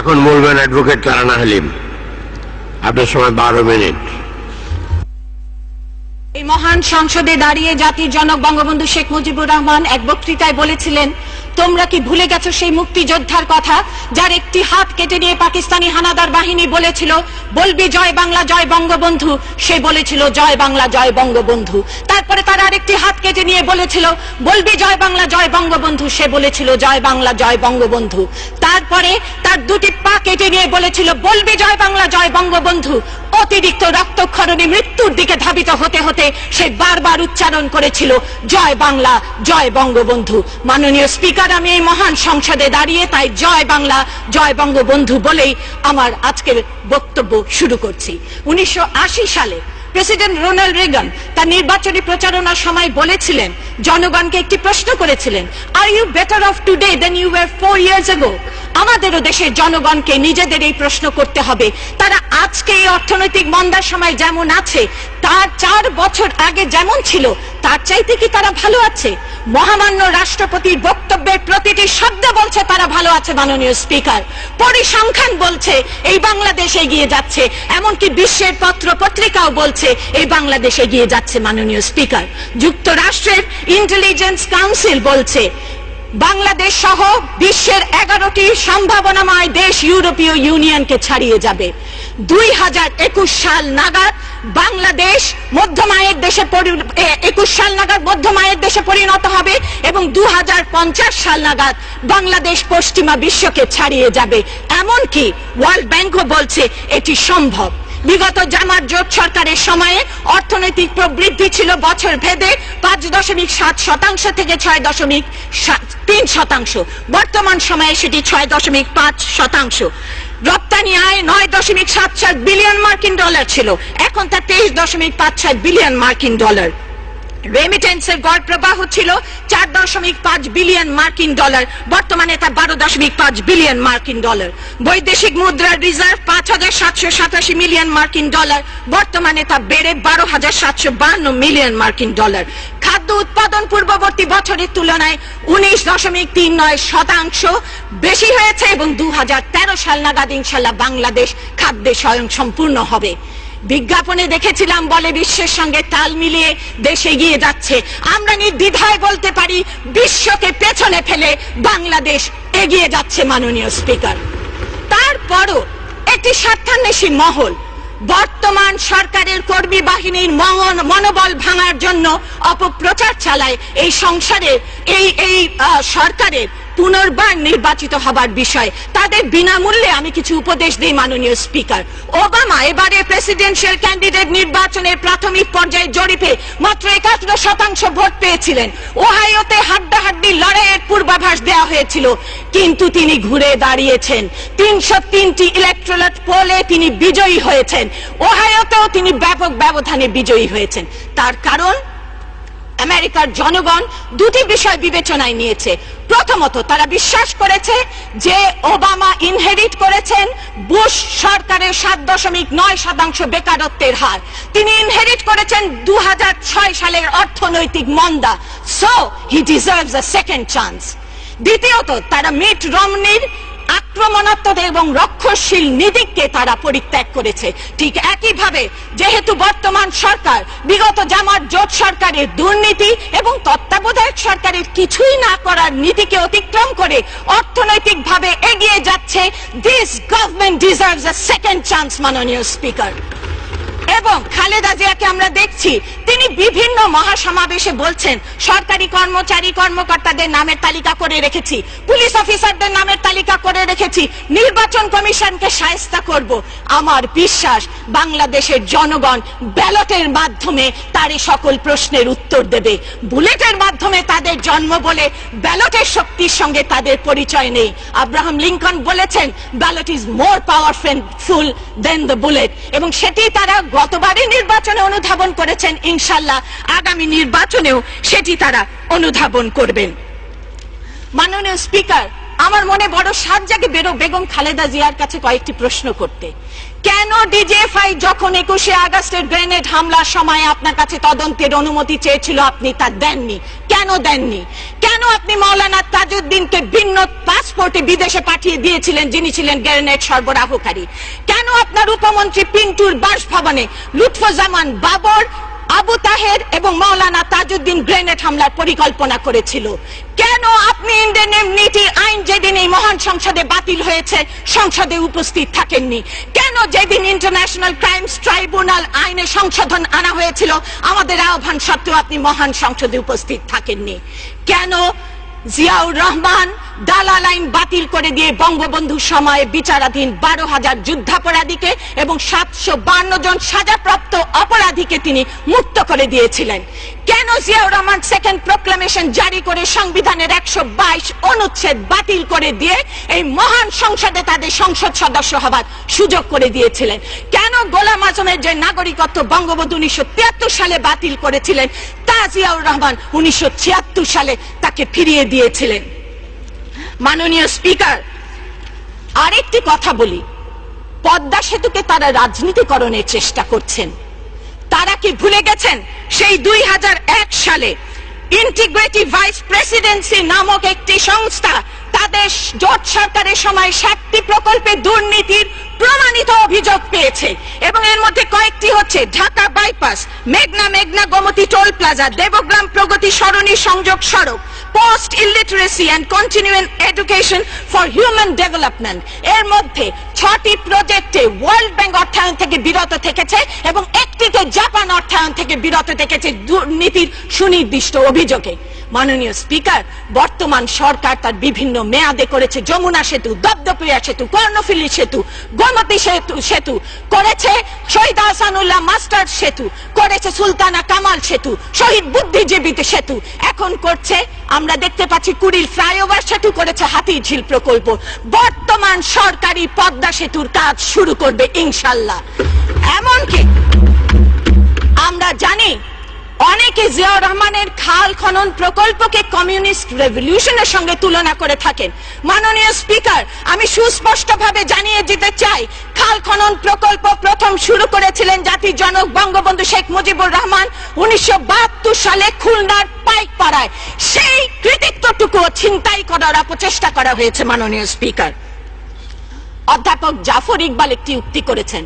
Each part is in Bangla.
এখন বলবেন অ্যাডভোকেট তারানা হালিম। আপনার সময় 12 মিনিট। এই মহান সংসদে দাঁড়িয়ে জাতির জনক বঙ্গবন্ধু শেখ মুজিবুর রহমান এক বক্তৃতায় বলেছিলেন, তোমরা কি ভুলে গেছো সেই মুক্তিযোদ্ধার কথা যার একটি হাত কেটে নিয়ে পাকিস্তানি হানাদার বাহিনী বলেছিল বলবি জয় বাংলা জয় বঙ্গবন্ধু, সে বলেছিল জয় বাংলা জয় বঙ্গবন্ধু। তারপরে তার আরেকটি হাত কেটে নিয়ে বলেছিল বলবি জয় বাংলা জয় বঙ্গবন্ধু, সে বলেছিল জয় বাংলা জয় বঙ্গবন্ধু। তারপরে তার দুটি পা কেটে নিয়ে বলেছিল বলবি জয় বাংলা জয় বঙ্গবন্ধু। অতিরিক্ত রক্তক্ষরণে মৃত্যুর দিকে ধাবিত হতে হতে সে বারবার উচ্চারণ করেছিল জয় বাংলা জয় বঙ্গবন্ধু। মাননীয় স্পিকার, আমি এই মহান সংসদে দাঁড়িয়ে তাই জয় বাংলা জয় বঙ্গবন্ধু বলেই আমার আজকের বক্তব্য শুরু করছি। 1980 সালে প্রেসিডেন্ট রোনাল্ড রেগান তার নির্বাচনী প্রচারণার সময় বলেছিলেন, জনগণকে একটি প্রশ্ন করেছিলেন, are you better of today then you wire 4 years ago? আমাদেরও দেশের জনগণকে নিজেদের এই প্রশ্ন করতে হবে, তারা আজকে এই অর্থনৈতিক মন্দার সময় যেমন আছে তার 4 বছর আগে যেমন ছিল তার চাইতে কি তারা ভালো আছে? মহামান্য রাষ্ট্রপতির বক্তব্যের প্রতিটি শব্দ বলছে তারা ভালো আছে। মাননীয় স্পিকার, পরিসংখ্যান বলছে এই বাংলাদেশ এগিয়ে যাচ্ছে, এমনকি বিশ্বের পত্র পত্রিকাও বলছে এই বাংলাদেশ এগিয়ে যাচ্ছে। মাননীয় স্পিকার, যুক্তরাষ্ট্রের ইন্টেলিজেন্স কাউন্সিল বলছে বাংলাদেশ সহ বিশ্বের 11টি সম্ভাবনাময় দেশ ইউরোপীয় ইউনিয়নকে ছাড়িয়ে যাবে। 2021 সাল নাগাদ বাংলাদেশ মধ্যমায়ের দেশে 21 সাল নাগাদ মধ্যমায়ের দেশে পরিণত হবে এবং 2050 সাল নাগাদ বাংলাদেশ পশ্চিমা বিশ্বকে ছাড়িয়ে যাবে। এমনকি ওয়ার্ল্ড ব্যাংকও বলছে এটি সম্ভব। বিগত জামাত জোট সরকারের সময়ে অর্থনৈতিক প্রবৃদ্ধি ছিল বছর ভেদে 5.7% থেকে 6.3%। বর্তমান সময়ে সেটি 6.5%। রপ্তানি আয় 9.77 বিলিয়ন মার্কিন ডলার ছিল, এখন তা 23.56 বিলিয়ন মার্কিন ডলার। রেমিটেন্সের গড় প্রবাহ ছিল 4.5 বিলিয়ন মার্কিন ডলার, বর্তমানে তা 12.5 বিলিয়ন মার্কিন ডলার। বৈদেশিক মুদ্রার রিজার্ভ 5,787 মিলিয়ন মার্কিন ডলার, বর্তমানে তা বেড়ে 12,752 মিলিয়ন মার্কিন ডলার। খাদ্য উৎপাদন পূর্ববর্তী বছরের তুলনায় 19.39% বেশি হয়েছে এবং 2013 সাল নাগাদ ইনশাল্লাহ বাংলাদেশ খাদ্যে স্বয়ংসম্পূর্ণ হবে। বিজ্ঞাপনে দেখেছিলাম বলে বিশ্বের সঙ্গে তাল মিলিয়ে দেশ এগিয়ে যাচ্ছে। আমরা নির্দ্বিধায় বলতে পারি বিশ্বকে পেছনে ফেলে বাংলাদেশ এগিয়ে যাচ্ছে। মাননীয় স্পিকার, তারপরও একটি স্বার্থান্বেষী মহল বর্তমান সরকারের কর্মী বাহিনীর মনোবল ভাঙার জন্য অপপ্রচার চালায় এই সংসারের এই সরকারের পুনর্বার নির্বাচিত হবার বিষয়। তাদের বিনামূল্যে আমি কিছু উপদেশ দিই। মাননীয় স্পিকার, ওবামা এবারে প্রেসিডেন্সিয়াল ক্যান্ডিডেট নির্বাচনের প্রাথমিক পর্যায়ে জরিপে মাত্র 71% ভোট পেয়েছিলেন। ওহাইওতে হাড্ডাহাড্ডি লড়াইয়ের পূর্বাভাস দেওয়া হয়েছিল, কিন্তু তিনি ঘুরে দাঁড়িয়েছেন। 303টি ইলেকট্রাল পোলে তিনি বিজয়ী হয়েছেন। ওহাইওতেও তিনি ব্যাপক ব্যবধানে বিজয়ী হয়েছেন। তার কারণ আমেরিকার জনগণ দুটি বিষয় বিবেচনায় নিয়েছে। প্রথমত, তারা বিশ্বাস করেছে যে ওবামা ইনহেরিট করেছেন বুশ সরকারের 7.9% বেকারত্বের হার। তিনি ইনহেরিট করেছেন 2006 সালের অর্থনৈতিক মন্দা। So he deserves a second chance. দ্বিতীয়ত, তারা মিট রমনির আক্রমণাত্মক এবং রক্ষণশীল নীতিকে তারা পরিত্যাগ করেছে। ঠিক একইভাবে যেহেতু বর্তমান সরকার বিগত জামাত জোট সরকারের দুর্নীতি এবং তত্ত্বাবধায়ক সরকারের কিছুই না করার নীতিকে অতিক্রম করে অর্থনৈতিকভাবে এগিয়ে যাচ্ছে, this government deserves a second chance. মাননীয় স্পিকার, এবং খালেদা জিয়াকে আমরা দেখছি তিনি বিভিন্ন মহাসমাবেশে বলছেন সরকারি কর্মচারী কর্মকর্তাদের নামের তালিকা করে রেখেছি, পুলিশ অফিসারদের নামের তালিকা করে রেখেছি, নির্বাচন কমিশনকে শায়েস্তা করব। আমার বিশ্বাস বাংলাদেশের জনগণ ব্যালটের মাধ্যমে তার এই সকল প্রশ্নের উত্তর দেবে। বুলেটের মাধ্যমে তাদের জন্ম বলে ব্যালটের শক্তির সঙ্গে তাদের পরিচয় নেই। আব্রাহাম লিঙ্কন বলেছেন ballot is more powerful than the bullet, এবং সেটি তারা গতবারের নির্বাচনে অনুধাবন করেছেন। ইনশাল্লাহ আগামী নির্বাচনেও সেটি তারা অনুধাবন করবেন। মাননীয় স্পিকার, আমার মনে বড় সাত জাগে বেগম খালেদা জিয়ার কাছে কয়েকটি প্রশ্ন করতে। কেন ডিজিএফআই যখন 21শে আগস্টের গ্রেনেড হামলার সময় আপনার কাছে তদন্তের অনুমতি চেয়েছিল আপনি তা দেননি? কেন দেননি? কেন আপনি মাওলানা তাজউদ্দিনকে ভিন্ন পাসপোর্টে বিদেশে পাঠিয়ে দিয়েছিলেন, যিনি ছিলেন গ্রেনেড সরবরাহকারী? কেন আপনার উপমন্ত্রী পিন্টুর বাসভবনে লুৎফুজ্জামান বাবর, আবু তাহের এবং মাওলানা তাজউদ্দিন গ্রেনেড হামলার পরিকল্পনা করেছিল? কেন আপনি ইন্ডিয়ান এমনিটি আইন যেদিন এই মহান সংসদে বাতিল হয়েছে সংসদে উপস্থিত থাকেননি? কেন যেদিন ইন্টারন্যাশনাল ক্রাইমস ট্রাইব্যুনাল আইনে সংশোধন আনা হয়েছিল আমাদের আহ্বান সত্ত্বেও আপনি মহান সংসদে উপস্থিত থাকেননি? কেন জিয়াউর রহমান দালাল আইন বাতিল করে দিয়ে বঙ্গবন্ধুর সময়ে বিচারাধীন 12,000 যুদ্ধাপরাধীকে এবং 752 জন সাজাপ্রাপ্ত অপরাধীকে তিনি মুক্ত করে দিয়েছিলেন? কেন জিয়াউর রহমান সেকেন্ড প্রোক্লামেশন জারি করে সংবিধানের 122 অনুচ্ছেদ বাতিল করে দিয়ে এই মহান সংসদে তাদের সংসদ সদস্য হবার সুযোগ করে দিয়েছিলেন? কেন গোলাম আজমের যে নাগরিকত্ব বঙ্গবন্ধু 1973 সালে বাতিল করেছিলেন তা জিয়াউর রহমান 1976 সালে তাকে ফিরিয়ে দিয়েছিলেন? মাননীয় স্পিকার, আরেকটি কথা বলি, পদ্মা সেতুকে তারা রাজনীতিকরণের চেষ্টা করছেন। তারা কি ভুলে গেছেন সেই 2001 সালে ইন্টিগ্রেটিভ ভাইস প্রেসিডেন্সি নামক একটি সংস্থা তাদের জোট সরকারের সময় 7টি প্রকল্পে দুর্নীতির প্রমাণিত অভিযোগ পেয়েছে এবং এর মধ্যে কয়েকটি হচ্ছে ঢাকা বাইপাস, মেঘনা গোমতী টোল প্লাজা, দেবগ্রাম প্রগতি সরণি সংযোগ সড়ক, post illiteracy and continuing education for human development. এর মধ্যে 6টি প্রজেক্টে ওয়ার্ল্ড ব্যাংক অর্থায়ন থেকে বিরত থেকেছে এবং একটিতে জাপান অর্থায়ন থেকে বিরত থেকেছে দুর্নীতির সুনির্দিষ্ট অভিযোগে। মাননীয় স্পিকার, বর্তমান সরকার তার বিভিন্ন মেয়াদে করেছে যমুনা সেতু, দপদপিয়া সেতু, কর্ণফুলী সেতু, গোমতী সেতু করেছে, শহীদ আহসানুল্লাহ মাস্টার সেতু করেছে, সুলতানা কামাল সেতু, শহীদ বুদ্ধিজীবী সেতু এখন করছে, আমরা দেখতে পাচ্ছি কুড়িল ফ্লাইওভার সেতু করেছে, হাতিঝিল প্রকল্প। বর্তমান সরকারি পদ্মা সেতুর কাজ শুরু করবে ইনশাল্লাহ। এমনকি আমরা জানি অনেকে জিয়াউর রহমানের খাল খনন প্রকল্পকে কমিউনিস্ট রেভলিউশনের সঙ্গে তুলনা করে থাকেন। মাননীয় স্পিকার, আমি সুস্পষ্টভাবে জানিয়ে দিতে চাই, খাল খনন প্রকল্প প্রথম শুরু করেছিলেন জাতির জনক বঙ্গবন্ধু শেখ মুজিবুর রহমান 1972 সালে খুলনার পাইকপাড়ায়। সেই কৃতিত্বটুকু ছিনতাই করার অপচেষ্টা করা হয়েছে। মাননীয় স্পিকার, অধ্যাপক জাফর ইকবাল একটি উক্তি করেছেন,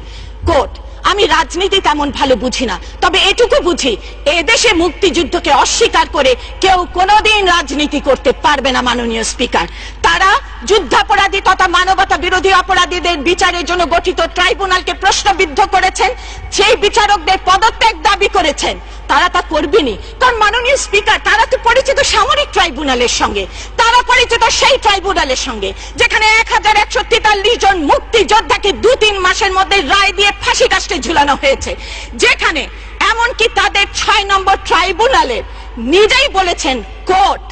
কোট, আমি রাজনীতি তেমন ভালো বুঝি না, তবে এটুকু বুঝি এদেশে মুক্তিযুদ্ধকে অস্বীকার করে কেউ কোনোদিন রাজনীতি করতে পারবে না। মাননীয় স্পিকার, তারা যুদ্ধাপরাধী তথা মানবতা বিরোধী অপরাধীদের বিচারের জন্য গঠিত ট্রাইব্যুনালকে প্রশ্নবিদ্ধ করেছেন, সেই বিচারকদের পদত্যাগ দাবি করেছেন। তারা তা করবেনি, কারণ মাননীয় স্পিকার, তারা তো পরিচিত সামরিক ট্রাইব্যুনালের সঙ্গে, তারা পরিচিত সেই ট্রাইব্যুনালের সঙ্গে যেখানে 1143 জন মুক্তিযোদ্ধাকে 2-3 মাসের মধ্যে রায় দিয়ে ফাঁসি কাস্টে ঝুলানো হয়েছে, যেখানে এমনকি তাদের 6 নম্বর ট্রাইব্যুনালের নিজেই বলেছেন, কোর্ট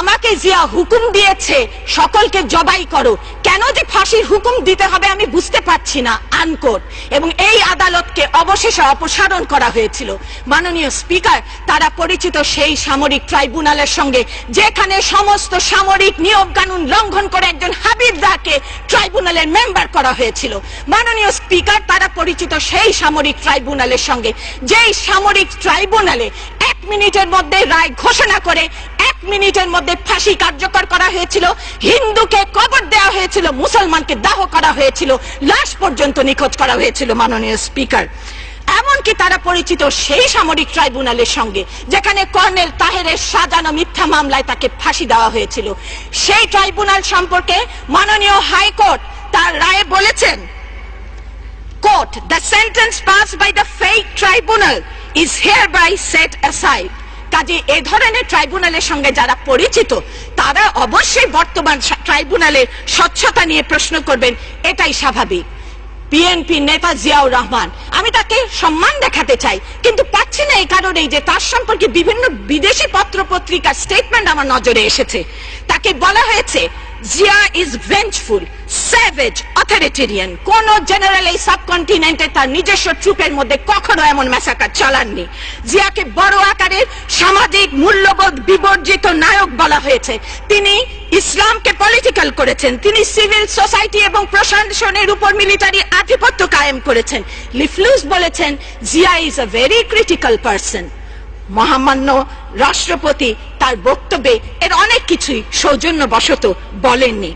আমাকে জিয়া হুকুম দিয়েছে সকলকে জবাই করো, কেন যে ফাঁসির হুকুম দিতে হবে আমি বুঝতে পারছি না, আনকোট। এবং এই আদালতকে অবশেষে অপসারণ করা হয়েছিল। মাননীয় স্পিকার, তারা পরিচিত সেই সামরিক ট্রাইব্যুনালের সঙ্গে যেখানে সমস্ত সামরিক নিয়ম কানুন লঙ্ঘন করে একজন হাবিবদারকে ট্রাইব্যুনালের মেম্বার করা হয়েছিল। মাননীয় স্পিকার, তারা পরিচিত সেই সামরিক ট্রাইব্যুনালের সঙ্গে যেই সামরিক ট্রাইব্যুনালে 1 মিনিটের মধ্যে রায় ঘোষণা করে 1 মিনিটের মধ্যে ফাঁসি কার্যকর করা হয়েছিল, হিন্দুকে কবর দেওয়া হয়েছিল, মুসলমানকে দাহ করা হয়েছিল, লাশ পর্যন্ত নিখোঁজ করা হয়েছিল। মাননীয় স্পিকার, এমনকি তারা পরিচিত সেই সামরিক ট্রাইব্যুনালের সঙ্গে যেখানে কর্নেল তাহেরের সাজানো মিথ্যা মামলায় তাকে ফাঁসি দেওয়া হয়েছিল। সেই ট্রাইব্যুনাল সম্পর্কে মাননীয় হাইকোর্ট তার রায়ে বলেছেন, court, the sentence passed by the fake tribunal is hereby set aside. কাজে এ ধরনের ট্রাইব্যুনালের সঙ্গে যারা পরিচিত তারা অবশ্যই বর্তমান ট্রাইব্যুনালের স্বচ্ছতা নিয়ে প্রশ্ন করবেন, এটাই স্বাভাবিক। বিএনপি নেতা জিয়াউর রহমান, আমি তাকে সম্মান দেখাতে চাই, কিন্তু পাচ্ছি না এই কারণেই যে তার সম্পর্কে বিভিন্ন বিদেশি পত্র পত্রিকার স্টেটমেন্ট আমার নজরে এসেছে। তাকে বলা হয়েছে জিয়া ইজ ভেঞ্জফুল, স্যাভেজ, অথরিটেরিয়ান। কোন জেনারেল এই সাবকন্টিনেন্টে তার নিজস্ব ট্রুপের মধ্যে কখনো এমন ম্যাসাকার চালাননি। জিয়াকে বড় আকারের সামাজিক মূল্যবোধ বিবর্জিত নায়ক বলা হয়েছে। তিনি ইসলামকে পলিটিক্যাল করেছেন, তিনি সিভিল সোসাইটি এবং প্রশাসনের উপর মিলিটারি আধিপত্য কায়েম করেছেন। লিফলুস বলেছেন Zia is a very critical person. মহামান্য রাষ্ট্রপতি তার বক্তব্যে এর অনেক কিছুই সৌজন্যবশত বলেননি।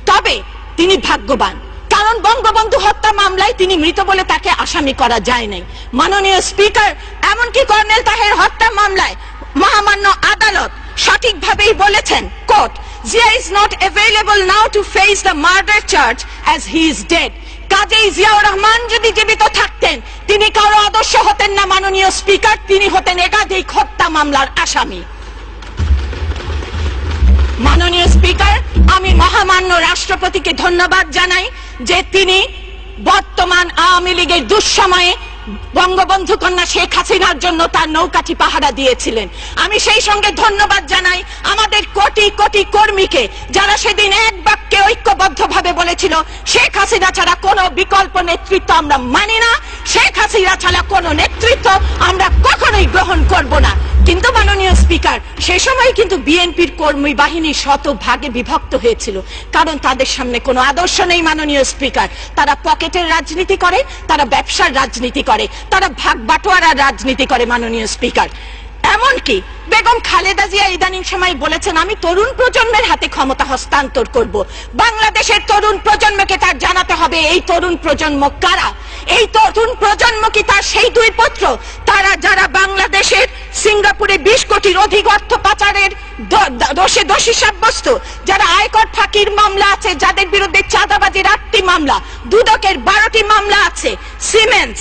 তবে তিনি ভাগ্যবান, কারণ বঙ্গবন্ধু হত্যা মামলায় তিনি মৃত বলে তাকে আসামি করা যায় নাই। মাননীয় স্পিকার, এমনকি কর্নেল তাহের হত্যা মামলায় মহামান্য আদালত সঠিকভাবেই বলেছেন, court, Zia is not available now to face the murder charge as he is dead. কাজেই জিয়াউর রহমান যদি জীবিত থাকতেন তিনি কারো আদর্শ হতেন না মাননীয় স্পিকার, তিনি হতেন একাধিক হত্যা মামলার আসামি। মাননীয় স্পিকার, আমি মহামান্য রাষ্ট্রপতিকে ধন্যবাদ জানাই যে তিনি বর্তমান আওয়ামী লীগের দুঃসময়ে বঙ্গবন্ধু কন্যা শেখ হাসিনার জন্য তার নৌকাটি পাহারা দিয়েছিলেন। আমি সেই সঙ্গে ধন্যবাদ জানাই আমাদের কোটি কোটি কর্মীকে, যারা সেদিন এক বাক্যে ঐক্যবদ্ধভাবে বলেছিল শেখ হাসিনা ছাড়া কোনো বিকল্প নেতৃত্ব আমরা মানি না, শেখ হাসিনা ছাড়া কোনো নেতৃত্ব আমরা কখনোই গ্রহণ করব না। কিন্তু মাননীয় স্পিকার, সে সময় কিন্তু বিএনপির কর্মী বাহিনী শতভাগে বিভক্ত হয়েছিল, কারণ তাদের সামনে কোনো আদর্শ নেই। মাননীয় স্পিকার, তারা পকেটের রাজনীতি করে, তারা ব্যবসার রাজনীতি করে, তারা ভাগ বাটোয়ারার রাজনীতি করে। মাননীয় স্পিকার, এমনকি বেগম খালেদা জিয়া ইদানিং সময় বলেছেন আমি তরুণ প্রজন্মের হাতে ক্ষমতা হস্তান্তর করব। বাংলাদেশের তরুণ প্রজন্মকে তার জানাতে হবে এই তরুণ প্রজন্ম কারা। এই তরুণ প্রজন্ম কি তার সেই দুই পুত্র তারা যারা বাংলাদেশের সিঙ্গাপুরে 20 কোটির অধিক অর্থ পাচারের দোষে দোষী সাব্যস্ত, যারা আয়কর ফাঁকির মামলা আছে, যাদের বিরুদ্ধে চাঁদাবাজির 8টি মামলা, দুদকের 12টি মামলা আছে, সিমেন্স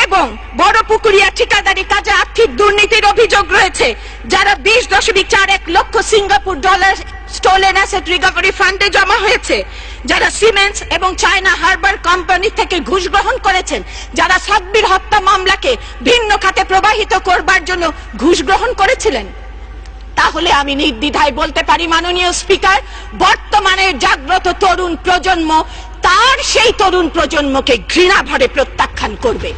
এবং বড় পুকুরিয়া ঠিকাদারি কাজে আর্থিক দুর্নীতির অভিযোগ রয়েছে, যারা 20.41 লক্ষ Singapore dollar stolen asset recovery ফান্ডে জমা হয়েছে, যারা সিমেন্স এবং চায়না হারবার কোম্পানি থেকে ঘুষ গ্রহণ করেছেন, যারা সাব্বির হত্যা মামলাকে ভিন্ন খাতে প্রবাহিত করবার জন্য ঘুষ গ্রহণ করেছিলেন। তাহলে আমি নির্দ্বিধায় বলতে পারি মাননীয় স্পিকার, বর্তমানের জাগ্রত তরুণ প্রজন্ম তার সেই তরুণ প্রজন্মকে ঘৃণা ভরে প্রত্যাখ্যান করবে।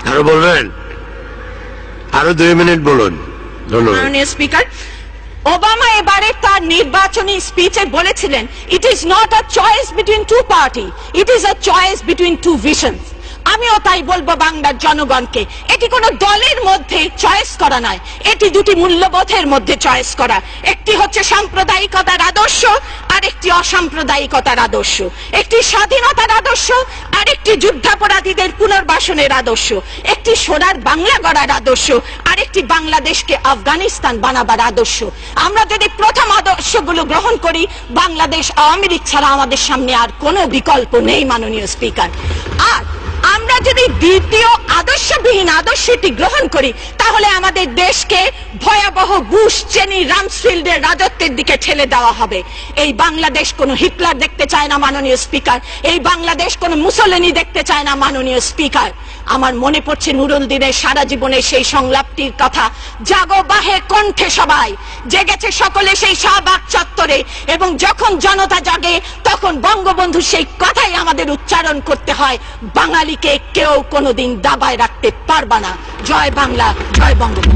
আরো বলবেন? আরো 2 মিনিট বলুন। ধন্যবাদ। মাননীয় স্পিকার, ওবামা এবারে তার নির্বাচনী স্পিচে বলেছিলেন it is not a choice between two party, it is a choice between two visions. আমিও তাই বলবো বাংলার জনগণকে, এটি কোনো দলের মধ্যে চয়েস করা নয়, এটি দুটি মূল্যবোধের মধ্যে চয়েস করা। একটি হচ্ছে সাম্প্রদায়িকতার আদর্শ আর একটি অসাম্প্রদায়িকতার আদর্শ, একটি স্বাধীনতার আদর্শ আর একটি যুদ্ধাপরাধীদের পুনর্বাসনের আদর্শ, একটি সোনার বাংলা গড়ার আদর্শ আর একটি বাংলাদেশকে আফগানিস্তান বানাবার আদর্শ। আমরা যদি প্রথম আদর্শগুলো গ্রহণ করি, বাংলাদেশ আওয়ামী লীগ ছাড়া আমাদের সামনে আর কোনো বিকল্প নেই মাননীয় স্পিকার। আর আমরা যদি দ্বিতীয় আদর্শবিহীন আদর্শটি গ্রহণ করি, তাহলে আমাদের দেশকে ভয়াবহ বুশ, চেনি, রামসফিল্ডের রাজত্বের দিকে ঠেলে দেওয়া হবে। এই বাংলাদেশ কোনো হিটলার দেখতে চায় না মাননীয় স্পিকার, এই বাংলাদেশ কোনো মুসলিনি দেখতে চায় না মাননীয় স্পিকার। আমার মনে পড়ছে নুরুল দিনের সারা জীবনের সেই সংলাপটির কথা, জাগো বাহে কণ্ঠে সবাই, জেগেছে সকলে সেই শাহবাগ চত্বরে, এবং যখন জনতা জাগে তখন বঙ্গবন্ধু সেই কথাই আমাদের উচ্চারণ করতে হয়, বাঙালিকে কেউ কোনোদিন দাবায় রাখতে পারবে না। জয় বাংলা, জয় বঙ্গবন্ধু।